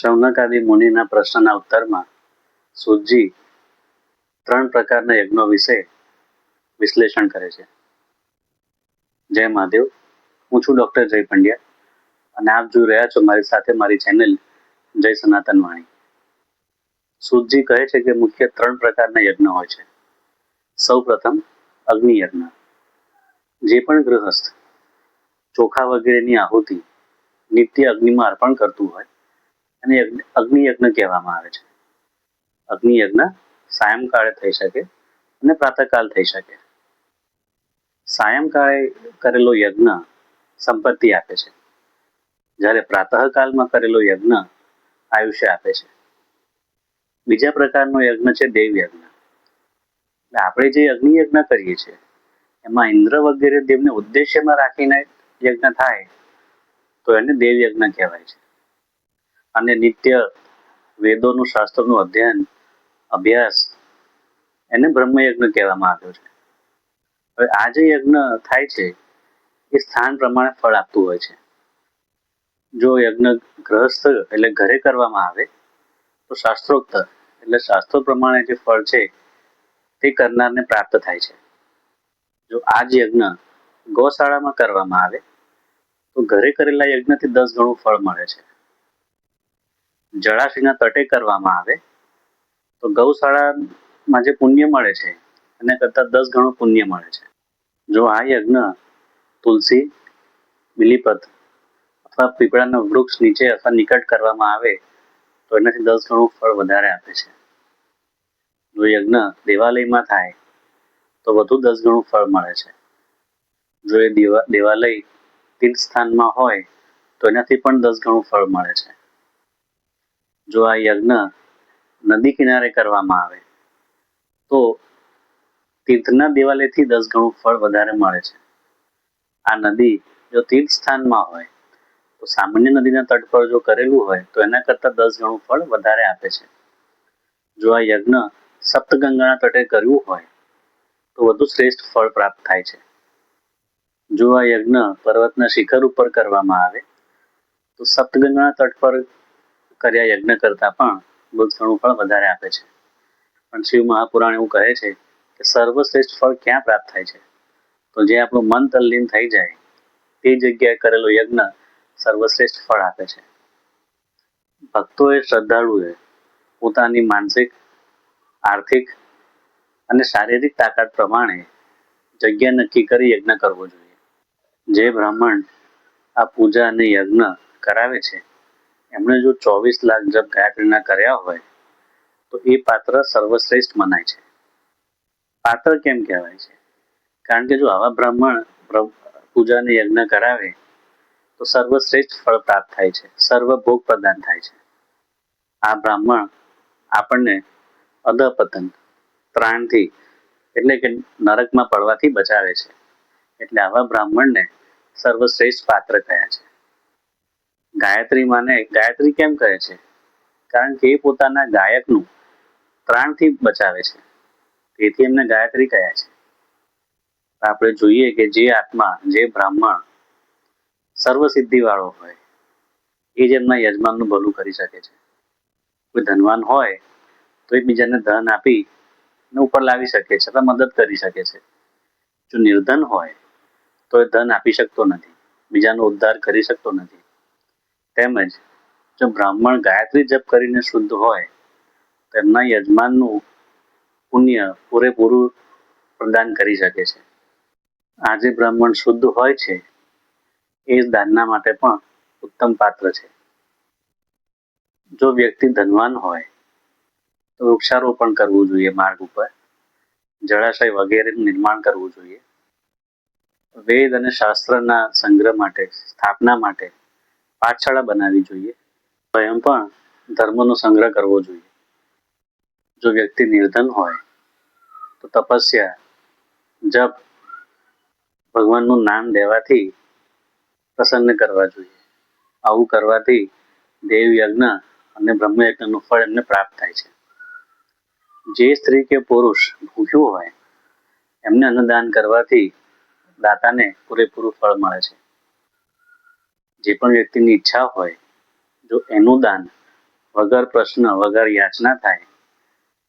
શૌનકાદિ મુનિના પ્રશ્નના ઉત્તરમાં સૂતજી 3 પ્રકારના યજ્ઞો વિશે વિશ્લેષણ કરે છે. જય મહાદેવ. હું છું ડૉક્ટર જય પંડ્યા અને આપ જોઈ રહ્યા છો મારી સાથે મારી ચેનલ જય સનાતન વાણી. સૂતજી કહે છે કે મુખ્ય 3 પ્રકારના યજ્ઞ હોય છે. સૌ પ્રથમ અગ્નિ યજ્ઞ. જે પણ ગૃહસ્થ ચોખા વગેરેની આહુતિ નિત્ય અગ્નિમાં અર્પણ કરતું હોય અને અગ્નિ યજ્ઞ કહેવામાં આવે છે. અગ્નિ યજ્ઞ સાયંકાળે થઈ શકે અને પ્રાતઃકાલ થઈ શકે. સાયંકાળે કરેલો યજ્ઞ સંપત્તિ આપે છે, જ્યારે પ્રાતઃકાલમાં કરેલો યજ્ઞ આયુષ્ય આપે છે. બીજા પ્રકારનો યજ્ઞ છે દેવ યજ્ઞ. આપણે જે અગ્નિ યજ્ઞ કરીએ છીએ એમાં ઇન્દ્ર વગેરે દેવને ઉદ્દેશ્યમાં રાખીને યજ્ઞ થાય તો એને દેવ યજ્ઞ કહેવાય છે. અને નિત્ય વેદોનું શાસ્ત્રોનું અધ્યયન અભ્યાસ એને બ્રહ્મયજ્ઞ કહેવામાં આવ્યો છે. હવે આ જે યજ્ઞ થાય છે એ સ્થાન પ્રમાણે ફળ આપતું હોય છે. જો યજ્ઞ ગ્રહસ્થ એટલે ઘરે કરવામાં આવે તો શાસ્ત્રોક્ત એટલે શાસ્ત્રો પ્રમાણે જે ફળ છે તે કરનારને પ્રાપ્ત થાય છે. જો આ જ યજ્ઞ ગૌશાળામાં કરવામાં આવે તો ઘરે કરેલા યજ્ઞથી 10 ગણું ફળ મળે છે. જળાશયના તટે કરવામાં આવે તો ગૌશાળામાં જે પુણ્ય મળે છે એના કરતાં 10 ગણું પુણ્ય મળે છે. જો આ યજ્ઞ તુલસી, બિલીપત્ર અથવા પીપળાના વૃક્ષ નીચે અથવા નિકટ કરવામાં આવે તો એનાથી 10 ગણું ફળ વધારે આપે છે. જો યજ્ઞ દેવાલયમાં થાય તો વધુ 10 ગણું ફળ મળે છે. જો એ દેવાલય તીર્થ સ્થાનમાં હોય તો એનાથી પણ 10 ગણું ફળ મળે છે. જો આ યજ્ઞ નદી કિનારે કરવામાં આવે તો તીર્થના દેવાલયથી 10 ગણું ફળ વધારે મળે છે. આ નદી જો તીર્થ સ્થાનમાં હોય તો સામાન્ય નદીના તટ પર જો કરેલું હોય તો એના કરતાં 10 ગણું ફળ વધારે આપે છે. જો આ યજ્ઞ સપ્તગંગાના તટે કર્યું હોય તો વધુ શ્રેષ્ઠ ફળ પ્રાપ્ત થાય છે. જો આ યજ્ઞ પર્વતના શિખર ઉપર કરવામાં આવે તો સપ્તગંગાના તટ પર કર્યા યજ્ઞ કરતાં પણ 10 ગણું ફળ વધારે આપે છે. પણ શિવ મહાપુરાણ એવું કહે છે કે સર્વશ્રેષ્ઠ ફળ ક્યાં પ્રાપ્ત થાય છે? તો જે આપણું મન તલ્લીન થઈ જાય તે જગ્યાએ કરેલો યજ્ઞ સર્વશ્રેષ્ઠ ફળ આપે છે. ભક્તોએ શ્રદ્ધાળુએ પોતાની માનસિક, આર્થિક અને શારીરિક તાકાત પ્રમાણે જગ્યા નક્કી કરી યજ્ઞ કરવો જોઈએ. જે બ્રાહ્મણ આ પૂજા અને યજ્ઞ કરાવે છે એમણે જો 24 લાખ જપ ગાયત્રીના કર્યા હોય તો એ પાત્ર સર્વશ્રેષ્ઠ મનાય છે. પાત્ર કેમ કહેવાય છે? કારણ કે જો આવા બ્રાહ્મણ પૂજા અને યજ્ઞ કરાવે તો સર્વશ્રેષ્ઠ ફળ પ્રાપ્ત થાય છે, સર્વ ભોગ પ્રદાન થાય છે. આ બ્રાહ્મણ આપણને અધપતન ત્રાણથી એટલે કે નરકમાં પડવાથી બચાવે છે. એટલે આવા બ્રાહ્મણને સર્વશ્રેષ્ઠ પાત્ર કહ્યા છે. ગાયત્રી માને ગાયત્રી કેમ કહે છે? કારણ કે એ પોતાના ગાયકનું ત્રાણથી બચાવે છે, તેથી એમને ગાયત્રી કહ્યા છે. આપણે જોઈએ કે જે આત્મા, જે બ્રાહ્મણ સર્વસિદ્ધિ વાળો હોય એ જ એમના યજમાનનું ભલું કરી શકે છે. કોઈ ધનવાન હોય તો એ બીજાને ધન આપી ઉપર લાવી શકે છે અથવા મદદ કરી શકે છે. જો નિર્ધન હોય તો એ ધન આપી શકતો નથી, બીજાનો ઉદ્ધાર કરી શકતો નથી. તેમજ જો બ્રાહ્મણ ગાયત્રી જપ કરીને શુદ્ધ હોય તો એમના યજમાનનું પુણ્ય પૂરેપૂરું પ્રદાન કરી શકે છે. આ જે બ્રાહ્મણ શુદ્ધ હોય છે એ દાનના માટે પણ ઉત્તમ પાત્ર છે. જો વ્યક્તિ ધનવાન હોય તો વૃક્ષારોપણ કરવું જોઈએ, માર્ગ ઉપર જળાશય વગેરેનું નિર્માણ કરવું જોઈએ. વેદ અને શાસ્ત્રના સંગ્રહ માટે, સ્થાપના માટે પાઠશાળા બનાવવી જોઈએ. સ્વયં પણ ધર્મનો સંગ્રહ કરવો જોઈએ. જો વ્યક્તિ નિર્ધન હોય તો તપસ્યા, જપ, ભગવાનનું નામ લેવાથી પ્રસન્ન કરવા જોઈએ. આવું કરવાથી દેવ યજ્ઞ અને બ્રહ્મયજ્ઞનું ફળ એમને પ્રાપ્ત થાય છે. જે સ્ત્રી કે પુરુષ ભૂખ્યું હોય એમને અન્નદાન કરવાથી દાતાને પૂરેપૂરું ફળ મળે છે. જે પણ વ્યક્તિની ઈચ્છા હોય જો એનું દાન વગર પ્રશ્ન વગર યાચના થાય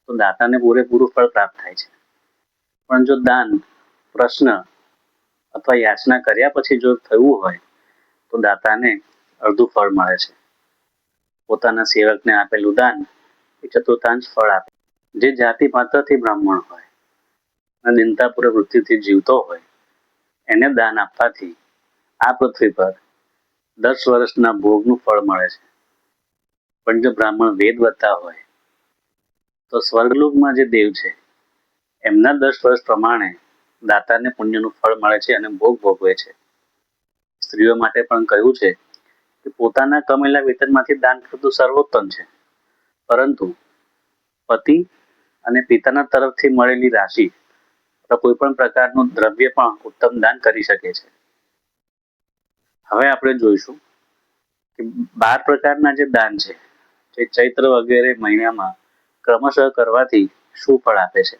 તો દાતાને પૂરેપૂરું ફળ પ્રાપ્ત થાય છે. પણ જો દાન પ્રશ્ન અથવા યાચના કર્યા પછી જો થયું હોય તો દાતાને અડધું ફળ મળે છે. પોતાના સેવકને આપેલું દાન એ ચતુર્થાંશ ફળ આપે. જે જાતિ માત્રથી બ્રાહ્મણ હોય અને દિનતાપૂર્વક વૃત્તિથી જીવતો હોય એને દાન આપવાથી આ પૃથ્વી પર 10 વર્ષના ભોગનું ફળ મળે છે. પણ જો બ્રાહ્મણ વેદવત્તા હોય તો સ્વર્ગલોકમાં જે દેવ છે એમના 10 વર્ષ પ્રમાણે દાતાને પુણ્યનું ફળ મળે છે અને ભોગ ભોગવે છે. સ્ત્રીઓ માટે પણ કહ્યું છે કે પોતાના કમેલા વેતનમાંથી દાન કરતું સર્વોત્તમ છે, પરંતુ પતિ અને પિતાના તરફથી મળેલી રાશિ અથવા કોઈ પણ પ્રકારનું દ્રવ્ય પણ ઉત્તમ દાન કરી શકે છે. હવે આપણે જોઈશું કે 12 પ્રકારના જે દાન છે જે ચૈત્ર વગેરે મહિનામાં ક્રમશઃ કરવાથી શું ફળ આપે છે.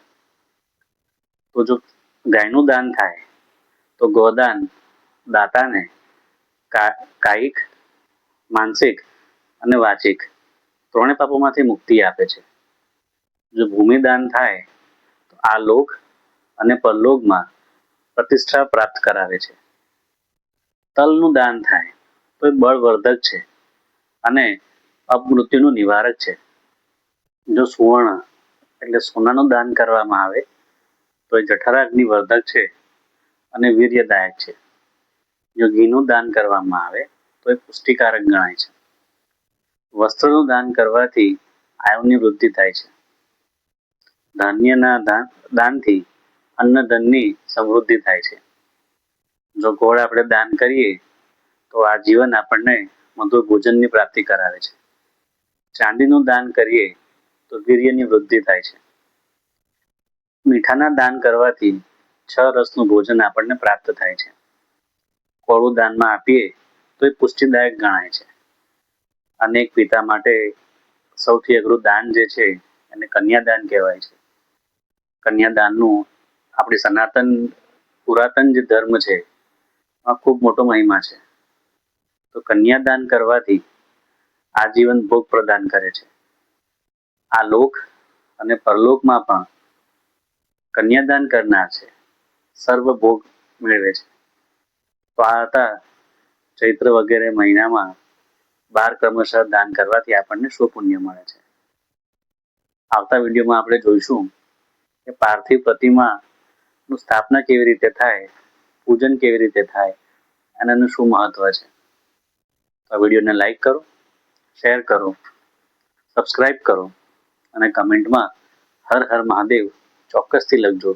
તો જો ગાયનું દાન થાય તો ગોદાન દાતાને કાયિક, માનસિક અને વાચિક ત્રણેય પાપોમાંથી મુક્તિ આપે છે. જો ભૂમિદાન થાય તો આ લોક અને પરલોકમાં પ્રતિષ્ઠા પ્રાપ્ત કરાવે છે. તલનું દાન થાય તો એ બળવર્ધક છે અને અપમૃત્યુનું નિવારક છે. જો સુવર્ણ એટલે સોનાનું દાન કરવામાં આવે તો એ જઠરાગ્નિ વર્ધક છે અને વીર્યદાયક છે. જો ઘીનું દાન કરવામાં આવે તો એ પુષ્ટિકારક ગણાય છે. વસ્ત્રનું દાન કરવાથી આયુની વૃદ્ધિ થાય છે. ધાન્યના દાનથી અન્નધનની સમૃદ્ધિ થાય છે. જો ગોળ આપણે દાન કરીએ તો આ જીવન આપણને મધુર ભોજનની પ્રાપ્તિ કરાવે છે. ચાંદીનું દાન કરીએ તો વીર્યની વૃદ્ધિ થાય છે. મીઠાના દાન કરવાથી 6 રસનું ભોજન આપણને પ્રાપ્ત થાય છે. કોળું દાનમાં આપીએ તો એ પુષ્ટિદાયક ગણાય છે. અનેક પિતા માટે સૌથી અઘરું દાન જે છે એને કન્યાદાન કહેવાય છે. કન્યાદાનનું આપણી સનાતન પુરાતન જે ધર્મ છે એમાં ખૂબ મોટો મહિમા છે. તો કન્યાદાન કરવાથી આજીવન ભોગ પ્રદાન કરે છે. આ લોક અને પરલોકમાં પણ કન્યાદાન કરનાર છે સર્વ ભોગ મેળવે છે. તો આ હતા ચૈત્ર વગેરે મહિનામાં 12 ક્રમશઃ દાન કરવાથી આપણને શું પુણ્ય મળે છે. આવતા વિડીયોમાં આપણે જોઈશું કે પાર્થિવ પ્રતિમાનું સ્થાપના કેવી રીતે થાય, પૂજન કેવી રીતે થાય અને એનું શું મહત્વ છે. આ વિડીયોને લાઈક કરો, શેર કરો, સબસ્ક્રાઇબ કરો અને કમેન્ટમાં હર હર મહાદેવ ચોક્કસથી લખજો.